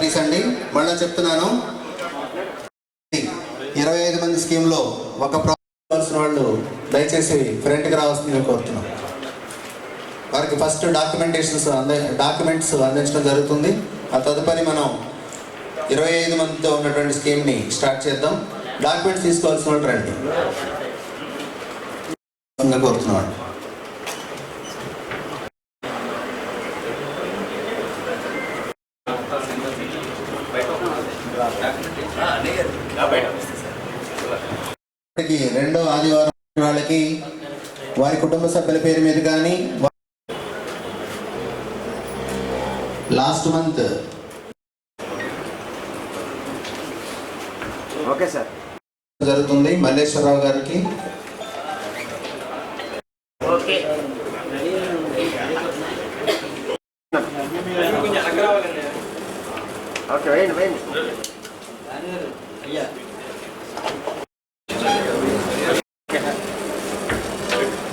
Properties అండి. మళ్ళీ చెప్తున్నాను, 25 మంది స్కీమ్లో ఒక ప్రాపర్టీ వాళ్ళు దయచేసి ఫ్రంట్కి రావాల్సిందిగా కోరుతున్నాం. వారికి ఫస్ట్ డాక్యుమెంట్స్ అందించడం జరుగుతుంది. ఆ తదుపరి మనం 25 మందితో ఉన్నటువంటి స్కీమ్ని స్టార్ట్ చేద్దాం. డాక్యుమెంట్స్ తీసుకోవాల్సిన వాళ్ళు రండి కోరుతున్నాం. రెండో ఆదివారం వాళ్ళకి వారి కుటుంబ సభ్యుల పేరు మీద కానీ లాస్ట్ మంత్ ఓకే సార్ జరుగుతుంది. మల్లేశ్వరరావు గారికి ఓకే ఓకే వేయండి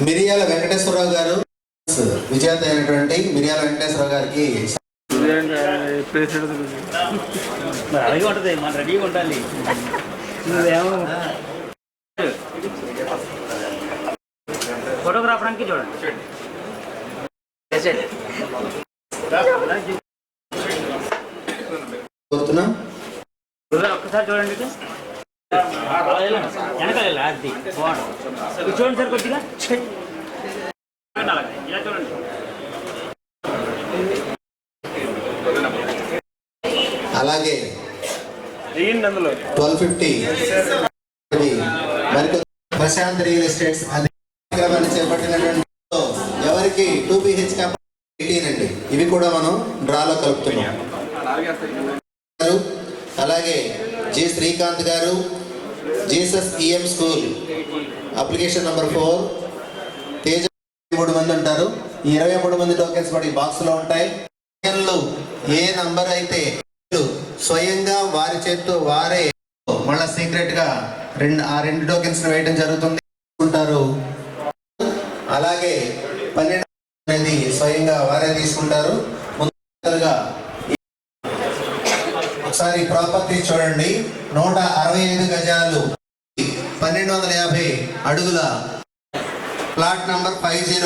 మిరియాల వెంకటేశ్వరరావు గారు విజేత అయినటువంటి మిరియాల వెంకటేశ్వరరావు గారికి అలాగే ఉంటుంది, మన రెడీగా ఉండాలి. ఫోటోగ్రాఫర్ అంకి చూడండి కోరుతున్నాం. ఒక్కసారి చూడండి, వెనకాల అది చూడండి సార్, కొద్దిగా ఇలా చూడండి. అలాగే 1250 ప్రశాంత్ రియల్ ఎస్టేట్స్ కార్యక్రమాన్ని చేపట్టినటువంటి ఎవరికి 2 BHK అండి, ఇవి కూడా మనం డ్రాలో కలుపుతున్నాం. అలాగే జి శ్రీకాంత్ గారు Jesus EM school application number 4 Teja 3 మంది ఉంటారు. ఈ 23 మంది టోకెన్స్ వాడి బాక్స్లో ఉంటాయి. ఏ నంబర్ అయితే స్వయంగా వారి చేతితో వారే మళ్ళా సీక్రెట్ గా ఆ రెండు టోకెన్స్ వేయడం జరుగుతుంది ఉంటారు. అలాగే 12 అనేది స్వయంగా వారే తీసుకుంటారు. ముందుగా ఒకసారి ప్రాపర్టీ చూడండి. 165 గజాలు 1250 అడుగుల ప్లాట్ నంబర్ 50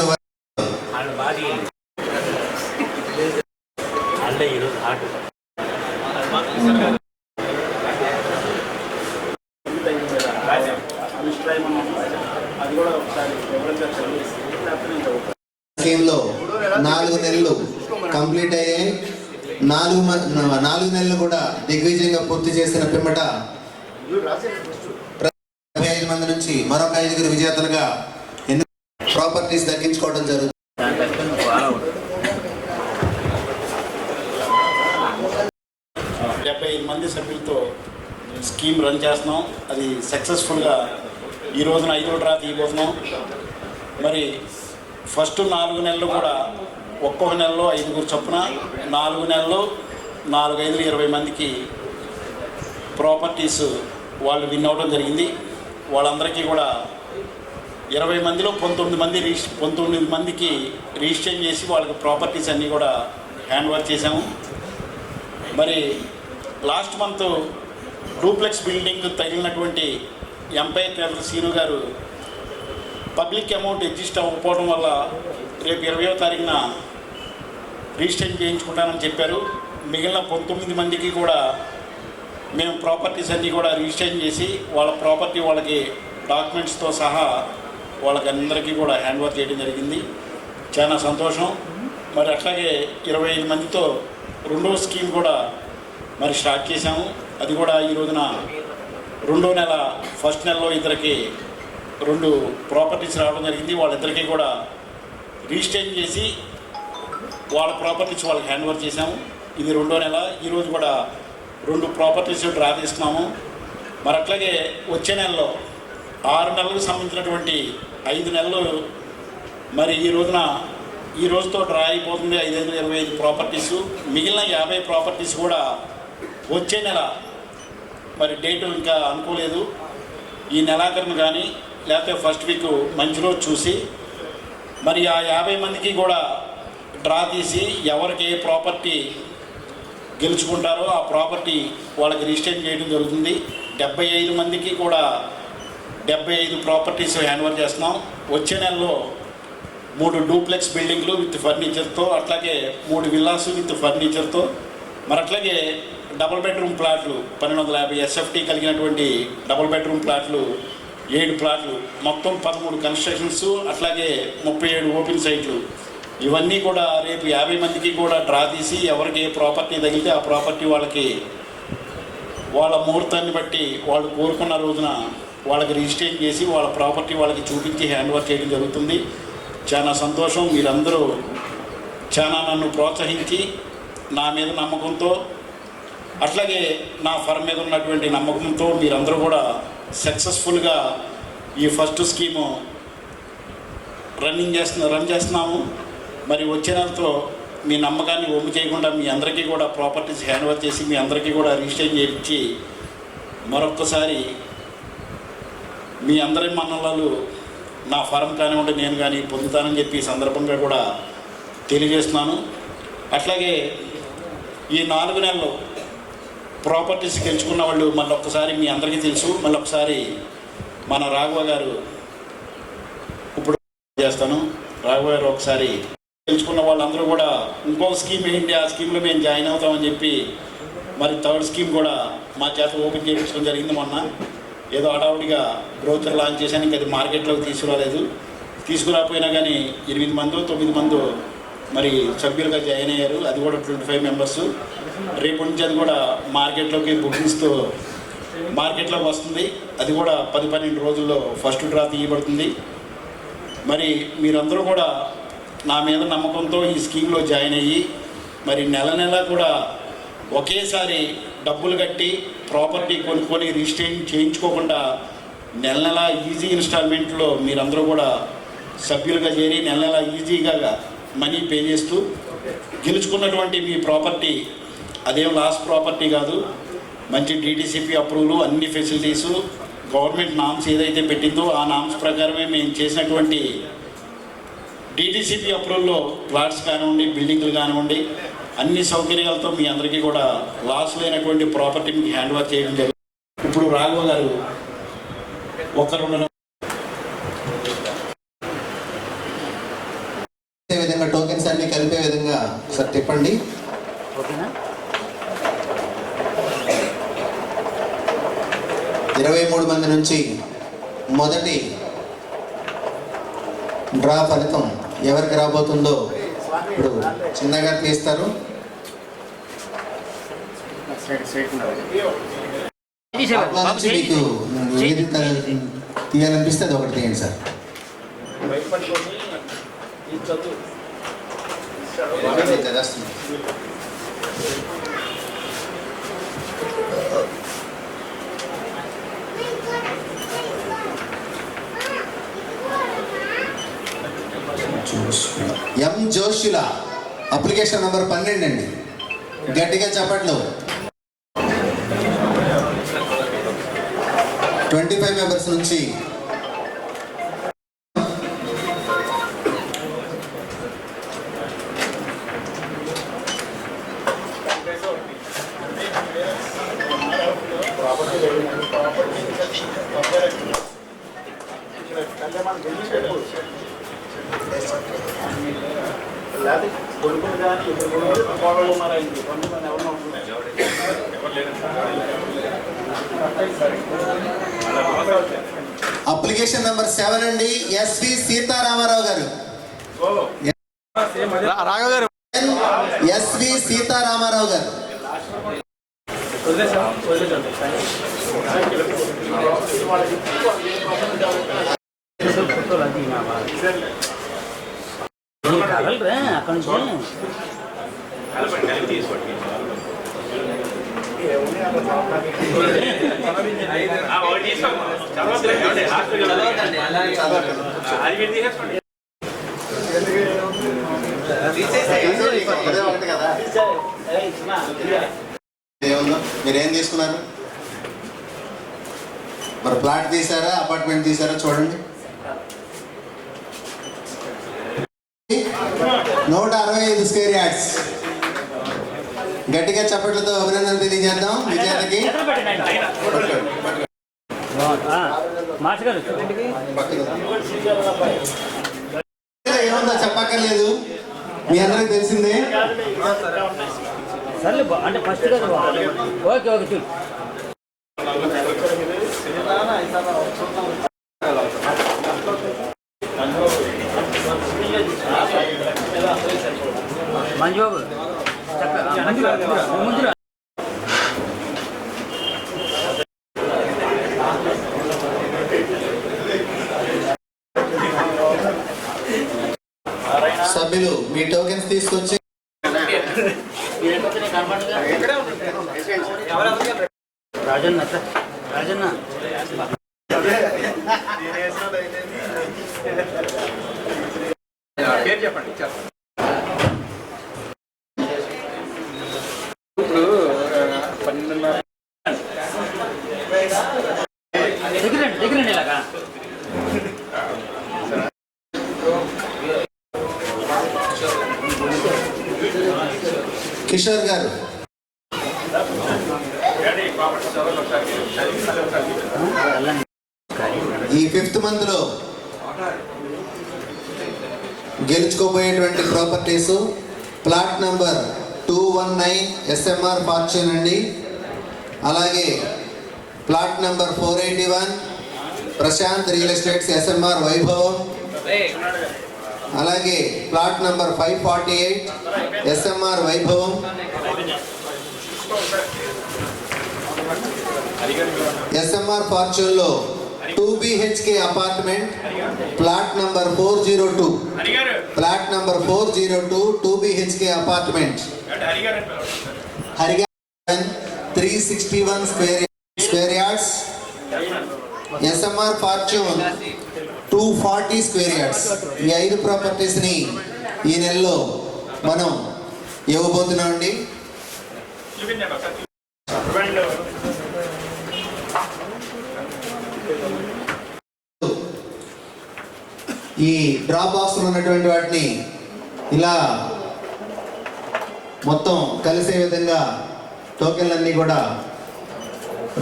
స్కీమ్లో 4 నెలలు కంప్లీట్ అయ్యాయి. 4 నెలలు కూడా దిగ్విజయంగా పూర్తి చేసిన పిమ్మట 25 మంది నుంచి మరొక 5 విజేతలుగా ఎన్ని ప్రాపర్టీస్ దక్కించుకోవడం జరుగుతుంది. 75 మంది సభ్యులతో స్కీమ్ రన్ చేస్తున్నాం. అది సక్సెస్ఫుల్గా ఈ రోజున 5వ డ్రా తీయబోతున్నాం. మరి ఫస్ట్ 4 నెలలు కూడా ఒక్కొక్క నెలలో 5 చొప్పున 4 నెలలు 4, 5, 20 మందికి ప్రాపర్టీస్ వాళ్ళు విన్ అవ్వడం జరిగింది. వాళ్ళందరికీ కూడా 20 మందిలో 19 మందికి రిజిస్టర్ చేసి వాళ్ళకి ప్రాపర్టీస్ అన్నీ కూడా హ్యాండ్ ఓవర్ చేశాము. మరి లాస్ట్ మంత్ డూప్లెక్స్ బిల్డింగ్ తగిలినటువంటి ఎంపైర్ థియేటర్ సీను గారు పబ్లిక్ అమౌంట్ ఎగ్జిస్ట్ అవ్వకపోవడం వల్ల రేపు 20వ తారీఖున రిజిస్ట్రేషన్ చేయించుకుంటానని చెప్పారు. మిగిలిన 19 మందికి కూడా మేము ప్రాపర్టీస్ అన్నీ కూడా రిజిస్ట్రేషన్ చేసి వాళ్ళ ప్రాపర్టీ వాళ్ళకి డాక్యుమెంట్స్తో సహా వాళ్ళకి అందరికీ కూడా హ్యాండ్ ఓవర్ చేయడం జరిగింది. చాలా సంతోషం. మరి అట్లాగే 25 మందితో 2వ స్కీమ్ కూడా మరి స్టార్ట్ చేశాము. అది కూడా ఈ రోజున 2వ నెల ఫస్ట్ నెలలో ఇద్దరికి 2 ప్రాపర్టీస్ రావడం జరిగింది. వాళ్ళిద్దరికీ కూడా రిజిస్ట్రేషన్ చేసి వాళ్ళ ప్రాపర్టీస్ వాళ్ళకి హ్యాండ్ ఓవర్ చేశాము. ఇది 2వ నెల. ఈరోజు కూడా 2 ప్రాపర్టీస్ డ్రా తీసుకున్నాము. మరి అట్లాగే వచ్చే నెలలో 6 నెలలకు సంబంధించినటువంటి 5 నెలలు మరి ఈ రోజుతో డ్రా అయిపోతుంది. 525 ప్రాపర్టీస్. మిగిలిన 50 ప్రాపర్టీస్ కూడా వచ్చే నెల మరి డేటు ఇంకా అనుకోలేదు. ఈ నెలాఖరును కానీ లేకపోతే ఫస్ట్ వీక్ మంచి రోజు చూసి మరి ఆ 50 మందికి కూడా డ్రా తీసి ఎవరికి ఏ ప్రాపర్టీ గెలుచుకుంటారో ఆ ప్రాపర్టీ వాళ్ళకి రిజిస్టర్ చేయడం జరుగుతుంది. 75 మందికి కూడా 75 ప్రాపర్టీస్ హ్యాండ్ ఓవర్ చేస్తున్నాం. వచ్చే నెలలో 3 డూప్లెక్స్ బిల్డింగ్లు విత్ ఫర్నిచర్తో, అట్లాగే 3 విల్లాస్ విత్ ఫర్నిచర్తో, మరి అట్లాగే డబుల్ బెడ్రూమ్ ప్లాట్లు 1250 ఎస్ఎఫ్టీ కలిగినటువంటి డబుల్ బెడ్రూమ్ ప్లాట్లు 7 ప్లాట్లు, మొత్తం 13 కన్స్ట్రక్షన్స్, అట్లాగే 37 ఓపెన్ సైట్లు. ఇవన్నీ కూడా రేపు 50 మందికి కూడా డ్రా తీసి ఎవరికి ఏ ప్రాపర్టీ తగిలితే ఆ ప్రాపర్టీ వాళ్ళకి వాళ్ళ ముహూర్తాన్ని బట్టి వాళ్ళు కోరుకున్న రోజున వాళ్ళకి రిజిస్ట్రేషన్ చేసి వాళ్ళ ప్రాపర్టీ వాళ్ళకి చూపించి హ్యాండ్ ఓవర్ చేయడం జరుగుతుంది. చాలా సంతోషం. మీరందరూ చాలా నన్ను ప్రోత్సహించి నా మీద నమ్మకంతో, అట్లాగే నా ఫర్మ్ మీద ఉన్నటువంటి నమ్మకంతో మీరందరూ కూడా సక్సెస్ఫుల్గా ఈ ఫస్ట్ స్కీము రన్ చేస్తున్నాము. మరి వచ్చే నెలతో మీ నమ్మకాన్ని ఒమ్ము చేయకుండా మీ అందరికీ కూడా ప్రాపర్టీస్ హ్యాండ్ ఓవర్ చేసి మీ అందరికీ కూడా రిజిస్ట్రేషన్ చేయించి మరొక్కసారి మీ అందరి మన్ననలు నా ఫారం కానివ్వండి నేను కానీ పొందుతానని చెప్పి ఈ సందర్భంగా కూడా తెలియజేస్తున్నాను. అట్లాగే ఈ 4 నెలలు ప్రాపర్టీస్ గెలుచుకున్న వాళ్ళు మళ్ళీ ఒక్కసారి మీ అందరికీ తెలుసు, మళ్ళీ ఒకసారి మన రాఘవ గారు ఇప్పుడు చేస్తాను. రాఘవ గారు ఒకసారి గెలుచుకున్న వాళ్ళందరూ కూడా ఇంకొక స్కీమ్ ఏంటి, ఆ స్కీమ్లో మేము జాయిన్ అవుతామని చెప్పి మరి 3rd స్కీమ్ కూడా మా చేత ఓపెన్ చేయించడం జరిగింది. మొన్న ఏదో హడావుడిగా బ్రోచర్ లాంచ్ చేశాను, ఇంకా అది మార్కెట్లోకి తీసుకురాలేదు. తీసుకురాకపోయినా కానీ 8 మందో 9 మందో మరి సభ్యులుగా జాయిన్ అయ్యారు. అది కూడా 25 మెంబర్స్. రేపటి నుంచి అది కూడా మార్కెట్లోకి బుకింగ్స్తో మార్కెట్లోకి వస్తుంది. అది కూడా 10-12 రోజుల్లో ఫస్ట్ డ్రా తీయబడుతుంది. మరి మీరందరూ కూడా నా మీద నమ్మకంతో ఈ స్కీమ్లో జాయిన్ అయ్యి మరి నెల నెల కూడా ఒకేసారి డబ్బులు కట్టి ప్రాపర్టీ కొనుక్కొని రిజిస్ట్రేషన్ చేయించుకోకుండా నెల నెల ఈజీ ఇన్స్టాల్మెంట్లో మీరందరూ కూడా సభ్యులుగా చేరి నెల నెల ఈజీగా మనీ పే చేస్తూ గెలుచుకున్నటువంటి మీ ప్రాపర్టీ అదేం లాస్ట్ ప్రాపర్టీ కాదు, మంచి DTCP అప్రూవల్, అన్ని ఫెసిలిటీసు, గవర్నమెంట్ నామ్స్ ఏదైతే పెట్టిందో ఆ నామ్స్ ప్రకారమే మేము చేసినటువంటి DTCP అప్రూవల్లో ప్లాట్స్ కానివ్వండి, బిల్డింగ్లు కానివ్వండి, అన్ని సౌకర్యాలతో మీ అందరికీ కూడా లాస్ లేనటువంటి ప్రాపర్టీ మీకు హ్యాండ్ ఓవర్ చేయడం జరుగుతుంది. ఇప్పుడు రాఘవ గారు విధంగా టోకెన్స్ అన్ని కలిపే విధంగా సార్ చెప్పండి. ఓకేనా? 23 మంది నుంచి మొదటి డ్రా ఫలితం ఎవరికి రాబోతుందో ఇప్పుడు చిన్నగా తీస్తారు. అట్లా నుంచి మీకు ఏది తీయాలనిపిస్తే అది ఒకటి తీయండి సార్. ఎం జోషుల అప్లికేషన్ నెంబర్ 12 అండి. గట్టిగా చెప్పట్లు. 25 మెంబర్స్ నుంచి అప్లికేషన్ నెంబర్ 7 అండి. ఎస్వి సీతారామారావు గారు. ఎస్వి సీతారామారావు గారు. అక్కడ నుంచి మీరేం తీసుకున్నారు? మరి ప్లాట్ తీసారా, అపార్ట్మెంట్ తీసారా చూడండి. 165 స్క్వేర్ యార్డ్స్. గట్టిగా చప్పట్లతో అభినందన తెలియజేద్దాం విజేతకి. ఎక్కడ పెట్టండి ఆయన. మాస్టర్ గారు చూడండి. ఏముందో చెప్పక్కర్లేదు, మీ అందరికి తెలిసిందే. సర్లే అంటే ఫస్ట్ గారు ఓకే ఓకే చూడు. మంజుబాబు ముందు సభ్యులు మీ టోకెన్స్ తీసుకొచ్చి రాజన్న రాజన్న పేరు చెప్పండి. దగ్గరండి ఇలాగా. కిషోర్ గారు ఈ 5th month లో గెలుచుకోబోయేటువంటి properties plot number 219 SMR fortune అండి. అలాగే plot number 481 Prashanth real estates SMR Vaibhavam. అలాగే plot number 548 SMR Vaibhavam. SMR fortune లో 2 BHK apartment plot number 402 plot number 402 2 BHK apartment హరిగాన్ 361 square yards. SMR fortune 240 square yards. ఈ 5 ప్రాపర్టీస్ని ఈ నెలలో మనం ఇవ్వబోతున్నామండి. ఈ డ్రా బాక్స్లో ఉన్నటువంటి వాటిని ఇలా మొత్తం కలిసే విధంగా టోకెన్లన్నీ కూడా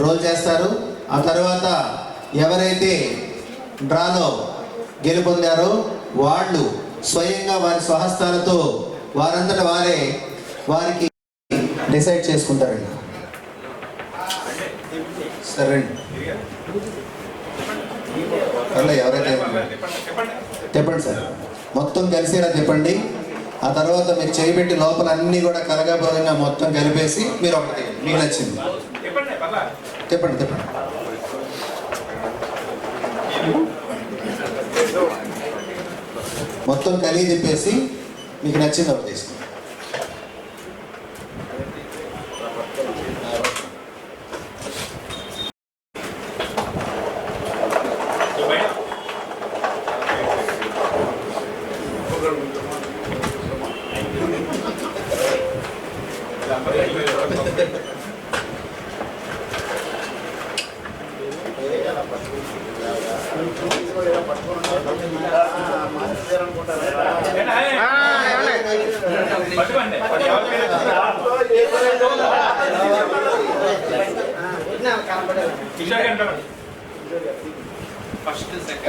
రోల్ చేస్తారు. ఆ తర్వాత ఎవరైతే డ్రాలో గెలుపొందారో వాళ్ళు స్వయంగా వారి స్వహస్తాలతో వారంతట వారే వారికి డిసైడ్ చేసుకుంటారండి. సరే అలా ఎవరైతే చెప్పండి సార్, మొత్తం కలిసేలా చెప్పండి. ఆ తర్వాత మీరు చేయబెట్టి లోపల అన్నీ కూడా కలగబోయంగా మొత్తం కలిపేసి మీరు ఒకటి మీకు నచ్చింది చెప్పండి చెప్పండి. మొత్తం కలిగి తిప్పేసి మీకు నచ్చింది ఒకటి తీసుకోండి.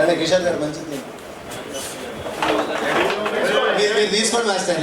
అదే కిషోర్ గారు మంచిది మీరు తీసుకోండి మాస్టర్.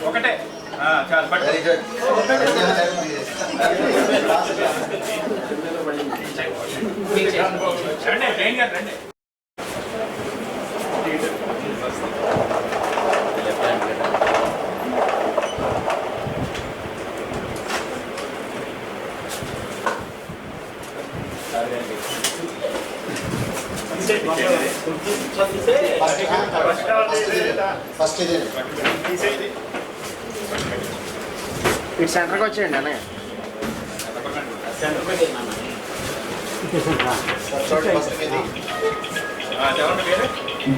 ఒకటే చాలు రండి రండి. ఫస్ట్ ఇదే ఇటు సెంటర్కి వచ్చేయండి అన్నయ్య. ఫస్ట్ మీది.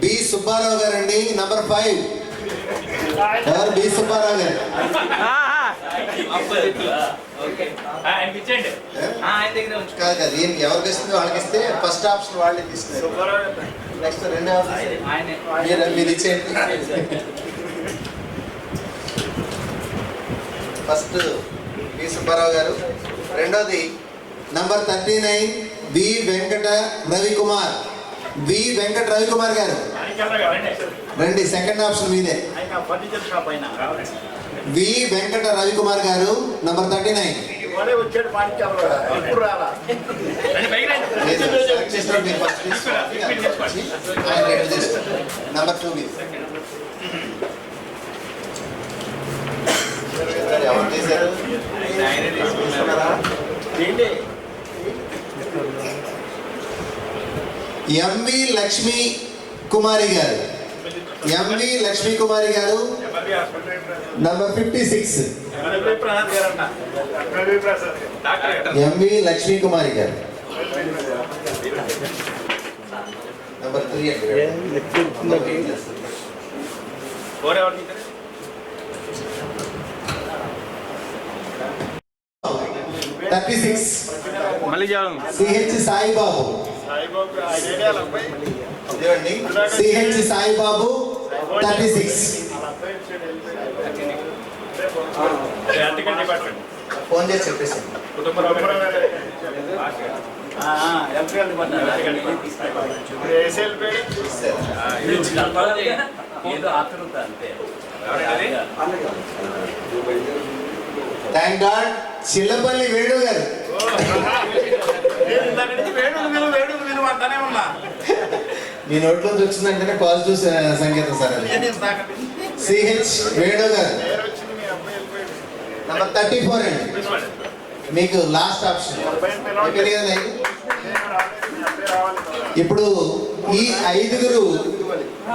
బి సుబ్బారావు గారండి, నంబర్ 5. ఎవరు? బి సుబ్బారావు గారు. అనిపించండి కాదు కాదు, ఈయన ఎవరికి ఇస్తుంది వాళ్ళకి ఇస్తే ఫస్ట్ ఆప్షన్ వాళ్ళే తీసుకున్నారు. నెక్స్ట్ రెండో మీరు ఇచ్చేయండి. ఫస్ట్ బి సుబ్బారావు గారు. రెండోది number 39 B Venkata Ravikumar. B Venkata Ravikumar గారు రండి, సెకండ్ ఆప్షన్ మీదే. ఫర్నిచర్ షాప్ అయినా వి వెంకట రవికుమార్ గారు, నంబర్ 39. వచ్చాడు మాణిక్యాల ఇప్పుడు రాలా సెలెక్ట్ చేసిన మీరు ఫస్ట్ తీసుకోవాలి. ఆయన రెండు తీసుకోండి. నంబర్ 2 మీది. ఎవరు తీశారు? ఎంవి లక్ష్మీ కుమారి గారు. ఎంవి లక్ష్మీ కుమారి గారు, నంబర్ 56. ఎంవి లక్ష్మీ కుమారి గారు, నంబర్ 3 అండి. 36 మళ్ళీ చెప్పండి. సిహెచ్ సాయిబాబు. ఇదిగోండి, సిహెచ్ సాయిబాబు 36. ఫోన్ చేసి చెప్పేసి ఏదో ఆతృత అంతే. Thank God. చిల్లపల్లి వేణు గారు. మీ నోట్లో వచ్చిందంటేనే పాజిటివ్ సంకేతం సార్ అది. సిహెచ్ వేణు గారు, నంబర్ 34 అండి. మీకు లాస్ట్ ఆప్షన్. ఇప్పుడు ఈ 5గురు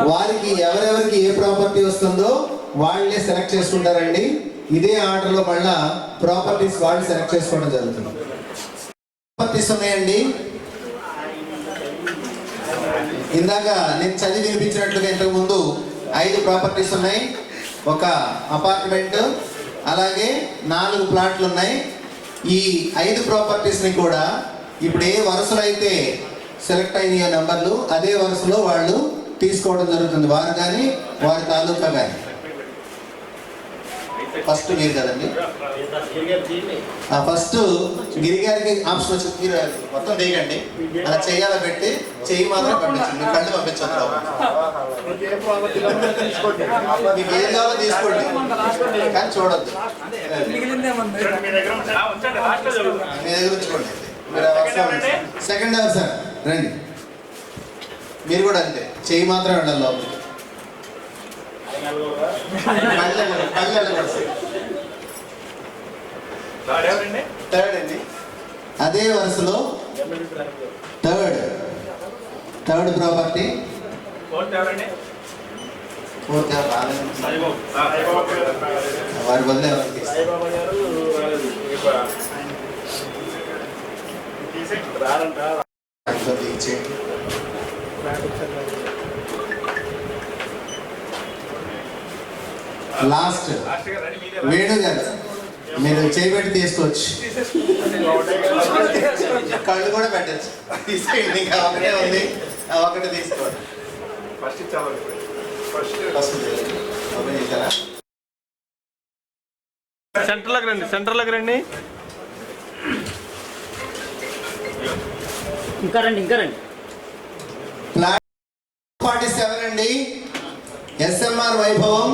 వారికి ఎవరెవరికి ఏ ప్రాపర్టీ వస్తుందో వాళ్ళే సెలెక్ట్ చేసుకుంటారండి. ఇదే ఆర్డర్లో మళ్ళా ప్రాపర్టీస్ వాళ్ళు సెలెక్ట్ చేసుకోవడం జరుగుతుంది. ప్రాపర్టీస్ ఉన్నాయండి. ఇందాక నేను చదివి వినిపించినట్లుగా ఇంతకు ముందు 5 ప్రాపర్టీస్ ఉన్నాయి. ఒక అపార్ట్మెంట్, అలాగే 4 ప్లాట్లు ఉన్నాయి. ఈ 5 ప్రాపర్టీస్ని కూడా ఇప్పుడు ఏ వరుసలో అయితే సెలెక్ట్ అయిన నెంబర్లు అదే వరుసలో వాళ్ళు తీసుకోవడం జరుగుతుంది, వారు కానీ వారి తాలూకా కానీ. ఫస్ట్ మీరు కదండి. ఫస్ట్ గిరిగారికి ఆప్షన్ వచ్చి మీరు మొత్తం తీయకండి, అలా చెయ్యాల పెట్టి చెయ్యి మాత్రం పంపించండి. మీ కళ్ళు పంపించండి. మీకు ఏం కావాలో తీసుకోండి కానీ చూడొద్దు. మీ దగ్గర ఉంచుకోండి. మీరు సెకండ్ ఎవరు సార్? రండి. మీరు కూడా అంతే, చెయ్యి మాత్రం వెళ్ళాలి లోపలికి. థర్డ్ అండి, అదే వరుసలో థర్డ్ ప్రాపర్టీ. ఫోర్త్ వారి బదులు ఎవరికి ఇచ్చేయండి. లాస్ట్ వేణు గారు, మీరు చేయబెట్టి తీసుకోవచ్చు. కళ్ళు కూడా పెట్టచ్చు. తీసుకోండి, ఇంకా ఒకటే ఉంది, ఒకటే తీసుకోండి. ఓపెన్ చేశారా? సెంటర్లోకి రండి, సెంటర్లోకి రండి. ఇంకా రండి, ఇంకా రండి. ప్లాట్ 47 అండి, ఎస్ఎంఆర్ వైభవం,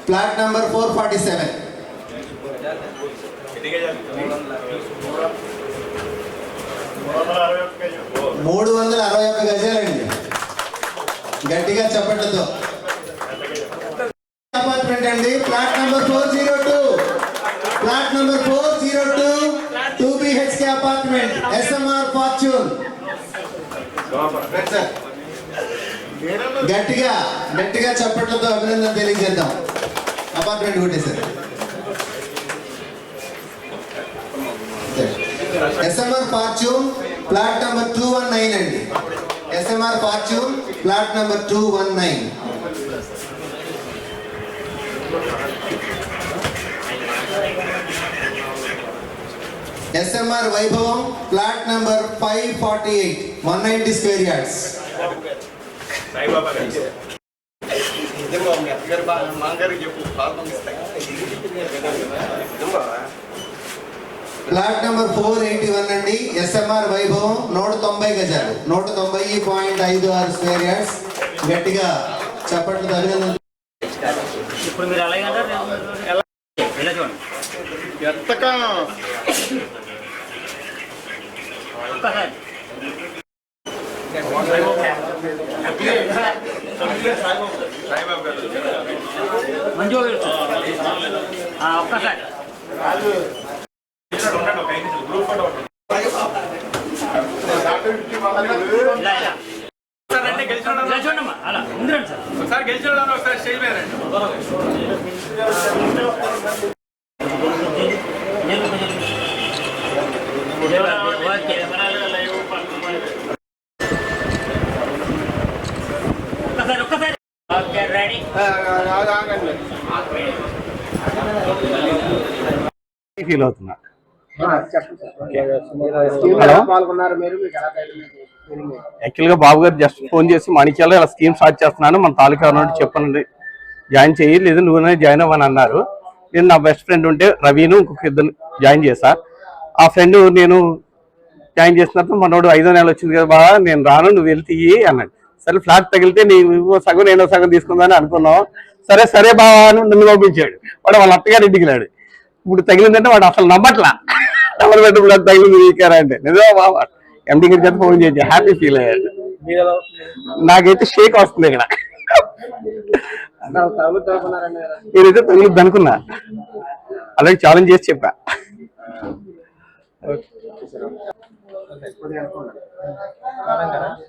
ప్లాట్ నంబర్ 447. 361 గజాలండి. గట్టిగా చెప్పట్లతో. అపార్ట్మెంట్ అండి, plot number 402, plot number 402 2B BHK apartment, SMR Fortune. గట్టిగా చప్పట్లతో అభినందన తెలియజేద్దాం. అపార్ట్మెంట్ కొట్టేశారు. SMR Fortune ప్లాట్ నంబర్ 219 అండి. SMR Fortune plot number 219. SMR వైభవం plot number 548, 190 square yards. Saibaba గారు ప్లాట్ నంబర్ 481 అండి. SMR వైభవం 190 గజాలు, 190.56 స్క్వేర్ యార్డ్స్. గట్టిగా చప్పట్లతో అభినందన. ఇప్పుడు మీరు అలాగే అంటారు ఇలా చూడండి ఒక్కసారి సాయిబాబా గారు మంచిగా ఒక్కసారి ఉండండి, ఒక 5 నిమిషాలు గ్రూప్ ఫోటో ఉంటుంది. ఇలా ఇలా రండి, గెలిచిన ఇలా చూడమ్మా అలా ముందురండి సార్. ఒకసారి గెలిచిన వాళ్ళని ఒకసారి స్టేజ్ మీద రండి. ఒక్కసారి ఓకే రెడీ. ఫీల్ అవుతున్నా. యాక్చువల్గా బాబు గారు జస్ట్ ఫోన్ చేసి మాణిక్యాల్లో ఇలా స్కీమ్ స్టార్ట్ చేస్తున్నాను, మన తాలూకా ఉన్నట్టు చెప్పండి, జాయిన్ చేయి, లేదు నువ్వునే జాయిన్ అవ్వని అన్నారు. నేను నా బెస్ట్ ఫ్రెండ్ ఉంటే రవిను ఇంకొక ఇద్దరు జాయిన్ చేశా. ఆ ఫ్రెండ్ నేను జాయిన్ చేసిన తర్వాత మనోడు 5వ నెల వచ్చింది కదా బాగా, నేను రాను, నువ్వు వెళ్తే అన్నాడు. సరే ఫ్లాట్ తగిలితే నీవు సగం నేను సగం తీసుకుందాని అనుకున్నావు. సరే బావా అని నన్ను పంపించాడు. వాడు వాళ్ళ అత్తగారు ఇంటికి వెళ్ళాడు. ఇప్పుడు తగిలిందంటే వాడు అసలు నమ్మట్లా. డబల్ బెడ్రూమ్ తగిలింది వీకారా అంటే నిజమా బాబా ఎండి గారి చేత ఫోన్ చేసి హ్యాపీ ఫీల్ అయ్యాడు. నాకైతే షేక్ వస్తుంది ఇక్కడ. నేనైతే తగిలిద్ది అనుకున్నా, అలాగే ఛాలెంజ్ చేసి చెప్పా.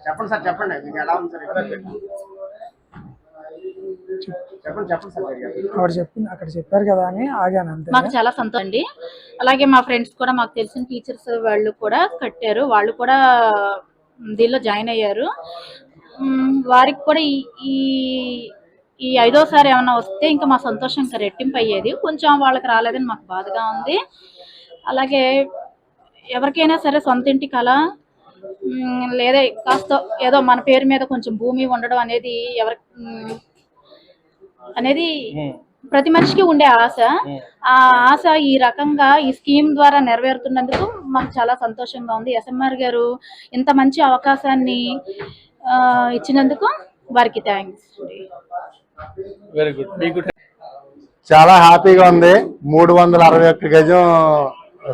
చెప్పండి సార్, చెప్పండి మీకు ఎలా ఉంది సార్? అక్కడ చెప్పారు కదా అని ఆగాను అంతే. మాకు చాలా సంతోషం అండి. అలాగే మా ఫ్రెండ్స్ కూడా, మాకు తెలిసిన టీచర్స్ వాళ్ళు కూడా కట్టారు, వాళ్ళు కూడా దీనిలో జాయిన్ అయ్యారు. వారికి కూడా ఈ 5వసారి ఏమన్నా వస్తే ఇంకా మా సంతోషం ఇంకా రెట్టింపు అయ్యేది. కొంచెం వాళ్ళకి రాలేదని మాకు బాధగా ఉంది. అలాగే ఎవరికైనా సరే సొంత ఇంటి కళ లేదా కాస్త ఏదో మన పేరు మీద కొంచెం భూమి ఉండడం అనేది అనేది ప్రతి మనిషికి ఉండే ఆశ. ఆ ఆశ ఈ రకంగా ఈ స్కీమ్ ద్వారా నెరవేరుతున్నందుకు మాకు చాలా సంతోషంగా ఉంది. SMR గారు ఇంత మంచి అవకాశాన్ని ఇచ్చినందుకు వారికి థ్యాంక్స్. Very good. మీకు చాలా హ్యాపీగా ఉంది. 361 గజం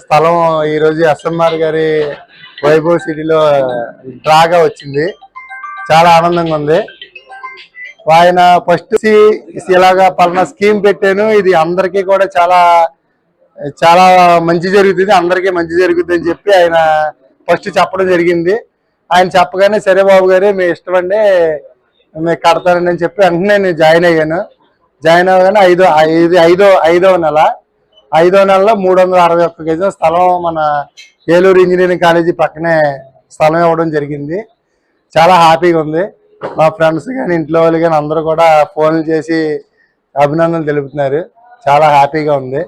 స్థలం ఈరోజు SMR గారి వైభవ్ సిటీలో డ్రాగా వచ్చింది. చాలా ఆనందంగా ఉంది. ఆయన ఫస్ట్ ఇలాగా పలానా స్కీమ్ పెట్టాను, ఇది అందరికీ కూడా చాలా చాలా మంచి జరుగుతుంది, అందరికీ మంచి జరుగుతుంది అని చెప్పి ఆయన ఫస్ట్ చెప్పడం జరిగింది. ఆయన చెప్పగానే సరే బాబు గారు మీ ఇష్టం అండి, మీకు కడతానండి అని చెప్పి వెంటనే నేను జాయిన్ అయ్యాను. జాయిన్ అవ్వగానే ఐదవ నెలలో 361 గజం స్థలం మన ఏలూరు ఇంజనీరింగ్ కాలేజీ పక్కనే స్థలం ఇవ్వడం జరిగింది. చాలా హ్యాపీగా ఉంది. మా ఫ్రెండ్స్ కానీ ఇంట్లో వాళ్ళు కానీ అందరూ కూడా ఫోన్లు చేసి అభినందనలు తెలుపుతున్నారు. చాలా హ్యాపీగా ఉంది.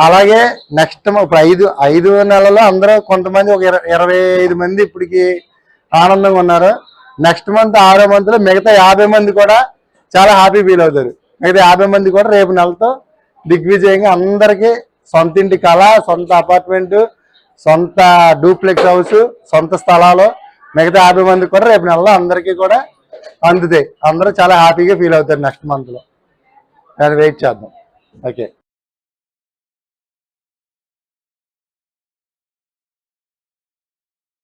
అలాగే నెక్స్ట్ ఇప్పుడు 5 నెలలో అందరూ కొంతమంది ఒక 25 మంది ఇప్పటికి ఆనందంగా ఉన్నారు. నెక్స్ట్ మంత్ 6వ మంత్లో మిగతా 50 మంది కూడా చాలా హ్యాపీ ఫీల్ అవుతారు. మిగతా 50 మంది కూడా రేపు నెలతో దిగ్విజయంగా అందరికీ సొంత ఇంటి కళ, సొంత అపార్ట్మెంటు, సొంత డూప్లెక్స్ హౌస్, సొంత స్థలాలు మిగతా 50 మంది కూడా రేపు నెలలో అందరికీ కూడా అందుతాయి. అందరూ చాలా హ్యాపీగా ఫీల్ అవుతారు నెక్స్ట్ మంత్లో. దాన్ని వెయిట్ చేద్దాం. ఓకే.